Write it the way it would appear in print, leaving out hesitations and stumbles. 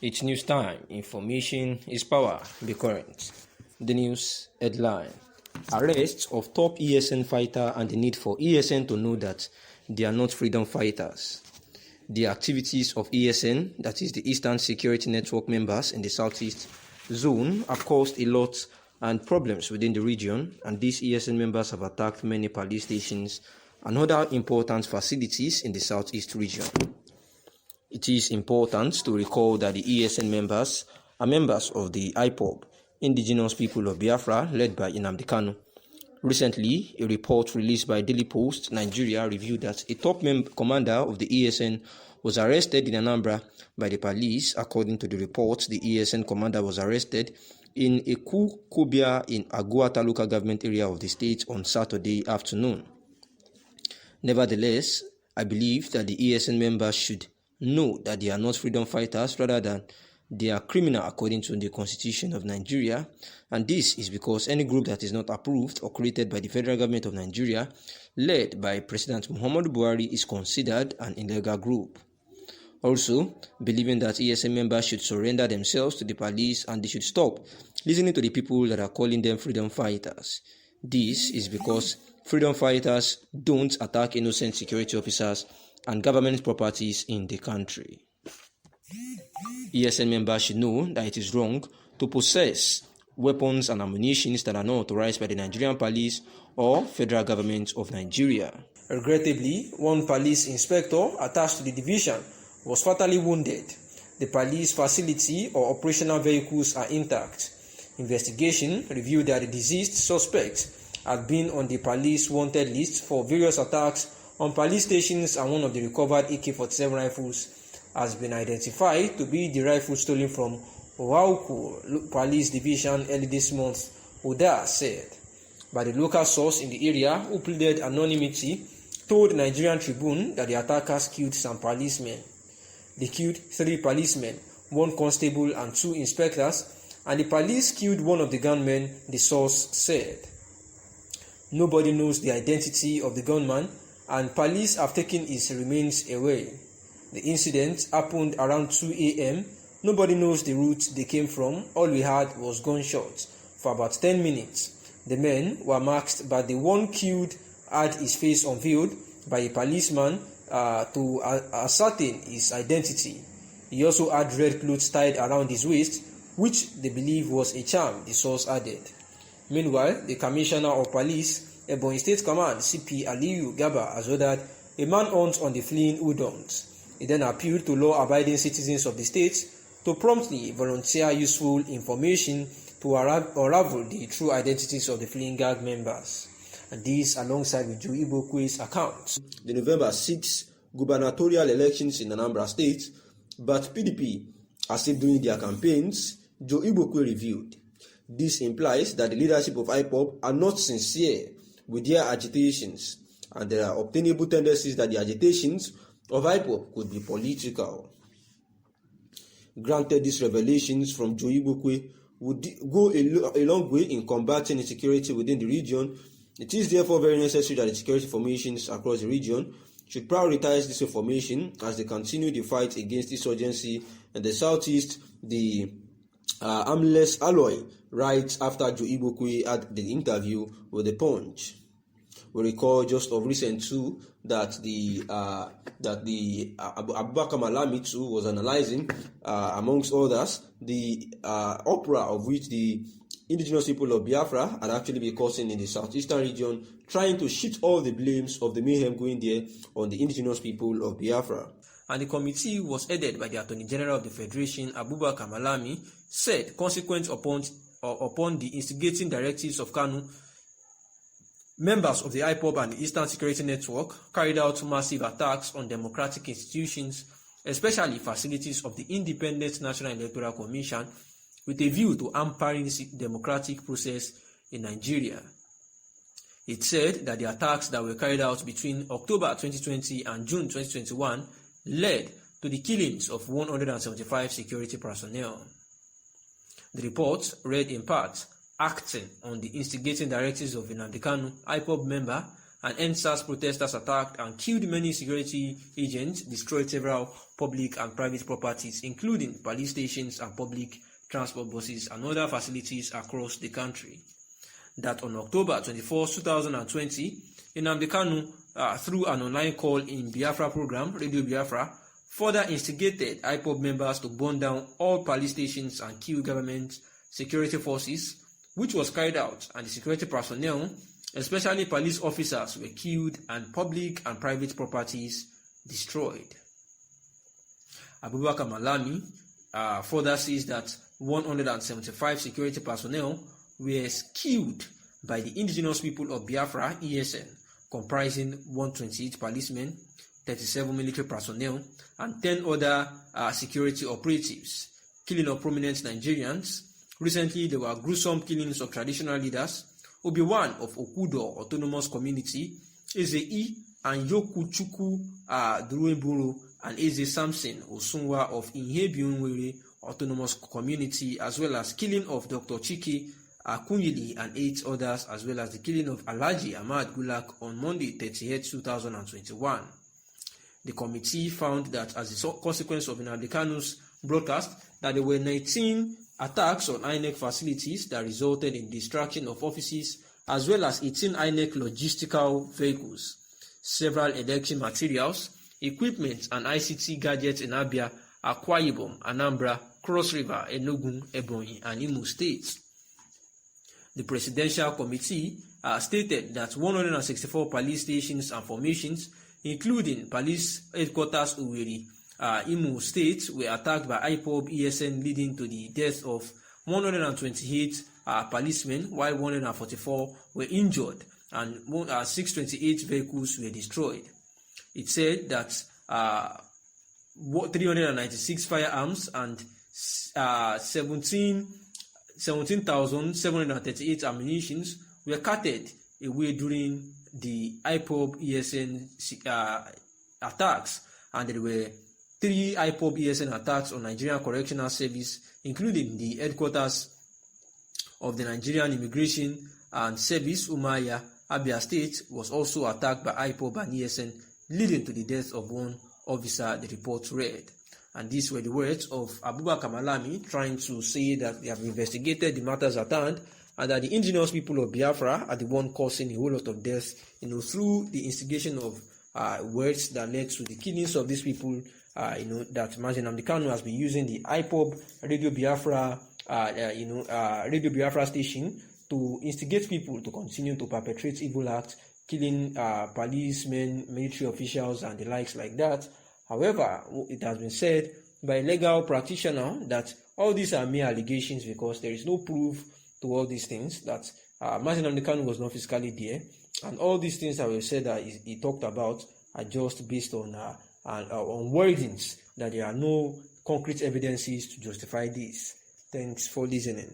It's news time. Information is power. Be current. The news headline: Arrest of top ESN fighter and the need for ESN to know that they are not freedom fighters. The activities of ESN, that is the Eastern Security Network members in the Southeast Zone, have caused a lot and problems within the region, and these ESN members have attacked many police stations and other important facilities in the Southeast region. It is important to recall that the ESN members are members of the IPOB, Indigenous People of Biafra, led by Nnamdi Kanu. Recently, a report released by Daily Post Nigeria revealed that a top commander of the ESN was arrested in Anambra by the police. According to the report, the ESN commander was arrested in Ekukobia in Aguata local government area of the state on Saturday afternoon. Nevertheless, I believe that the ESN members should know that they are not freedom fighters rather than they are criminal according to the Constitution of Nigeria, and this is because any group that is not approved or created by the federal government of Nigeria, led by President Muhammadu Buhari, is considered an illegal group. Also, believing that ESN members should surrender themselves to the police and they should stop listening to the people that are calling them freedom fighters. This is because freedom fighters don't attack innocent security officers and government properties in the country. ESN members should know that it is wrong to possess weapons and ammunition that are not authorized by the Nigerian police or federal government of Nigeria. Regrettably, one police inspector attached to the division was fatally wounded. The police facility or operational vehicles are intact. Investigation revealed that the deceased suspect had been on the police wanted list for various attacks on police stations, and one of the recovered AK-47 rifles has been identified to be the rifle stolen from Oauku Police Division early this month, Oda said. By the local source in the area who pleaded anonymity, told Nigerian Tribune that the attackers killed some policemen. They killed 3 policemen, 1 constable and 2 inspectors, and the police killed one of the gunmen, the source said. Nobody knows the identity of the gunman, and police have taken his remains away. The incident happened around 2 a.m. Nobody knows the route they came from. All we heard was gunshots for about 10 minutes. The men were masked, but the one killed had his face unveiled by a policeman to ascertain his identity. He also had red clothes tied around his waist, which they believe was a charm, the source added. Meanwhile, the Commissioner of Police, Ebonyi State Command, CP Aliyu Gaba, has ordered a manhunt on the fleeing Udons. He then appealed to law-abiding citizens of the state to promptly volunteer useful information to unravel the true identities of the fleeing gang members. And this alongside with Joe Igbokwe's account. The November 6 gubernatorial elections in Anambra State, but PDP are still doing their campaigns, Joe Igbokwe revealed. This implies that the leadership of IPOB are not sincere with their agitations, and there are obtainable tendencies that the agitations of IPOB could be political. Granted, these revelations from Joe Igbokwe would go a long way in combating insecurity within the region. It is therefore very necessary that the security formations across the region should prioritize this information as they continue the fight against insurgency in the southeast. The armless alloy right after Joe Igbokwe had the interview with the Punch. We recall just of recent too that the Abubakar Malami too was analyzing, amongst others, the opera of which the indigenous people of Biafra had actually been causing in the southeastern region, trying to shift all the blames of the mayhem going there on the indigenous people of Biafra. And the committee was headed by the Attorney General of the Federation, Abubakar Malami, said consequent upon the instigating directives of Kanu, members of the IPOB and the Eastern Security Network carried out massive attacks on democratic institutions, especially facilities of the Independent National Electoral Commission, with a view to hampering the democratic process in Nigeria. It said that the attacks that were carried out between October 2020 and June 2021 led to the killings of 175 security personnel. The report read in part, acting on the instigating directives of Nnamdi Kanu, IPOB member, and NSAS protesters attacked and killed many security agents, destroyed several public and private properties, including police stations and public transport buses and other facilities across the country. That on October 24, 2020, Nnamdi Kanu, through an online call in Biafra program, Radio Biafra, further instigated IPOB members to burn down all police stations and kill government security forces, which was carried out, and the security personnel, especially police officers, were killed and public and private properties destroyed. Abubakar Malami further says that 175 security personnel were killed by the indigenous people of Biafra, ESN, comprising 128 policemen, 37 military personnel, and 10 other security operatives, killing of prominent Nigerians. Recently, there were gruesome killings of traditional leaders, Obi-Wan of Okudo Autonomous Community, Eze-I and Yokuchuku Durueburu, and Eze Samson Osunwa of Inhebiunwere Autonomous Community, as well as killing of Dr. Chike Akunyili and 8 others, as well as the killing of Alhaji Ahmad Gulak on Monday 38, 2021. The committee found that as a consequence of Nnamdi Kanu's broadcast, that there were 19 attacks on INEC facilities that resulted in destruction of offices, as well as 18 INEC logistical vehicles, several election materials, equipment and ICT gadgets in Abia, Akwa Ibom, Anambra, Cross River, Enugu, Ebonyi, and Imo states. The Presidential Committee stated that 164 police stations and formations, including police headquarters Owerri, Imo State, were attacked by IPOB ESN, leading to the death of 128 policemen, while 144 were injured and 628 vehicles were destroyed. It said that 396 firearms and 17,738 ammunitions were carted away during the IPOB ESN attacks, and there were 3 IPOB ESN attacks on Nigerian Correctional Service, including the headquarters of the Nigerian Immigration and Service, Umuahia, Abia State, was also attacked by IPOB and ESN, leading to the death of one officer, the report read. And these were the words of Abubakar Malami, trying to say that they have investigated the matters at hand, and that the indigenous people of Biafra are the one causing a whole lot of deaths, through the instigation of words that led to the killings of these people, that Mazi Nnamdi Kanu has been using the IPOB Radio Biafra, Radio Biafra station to instigate people to continue to perpetrate evil acts, killing policemen, military officials, and the likes like that. However, it has been said by a legal practitioner that all these are mere allegations because there is no proof to all these things, that Mazi Nnamdi Kanu was not physically there, and all these things that were said that he talked about are just based on wordings, that there are no concrete evidences to justify this. Thanks for listening.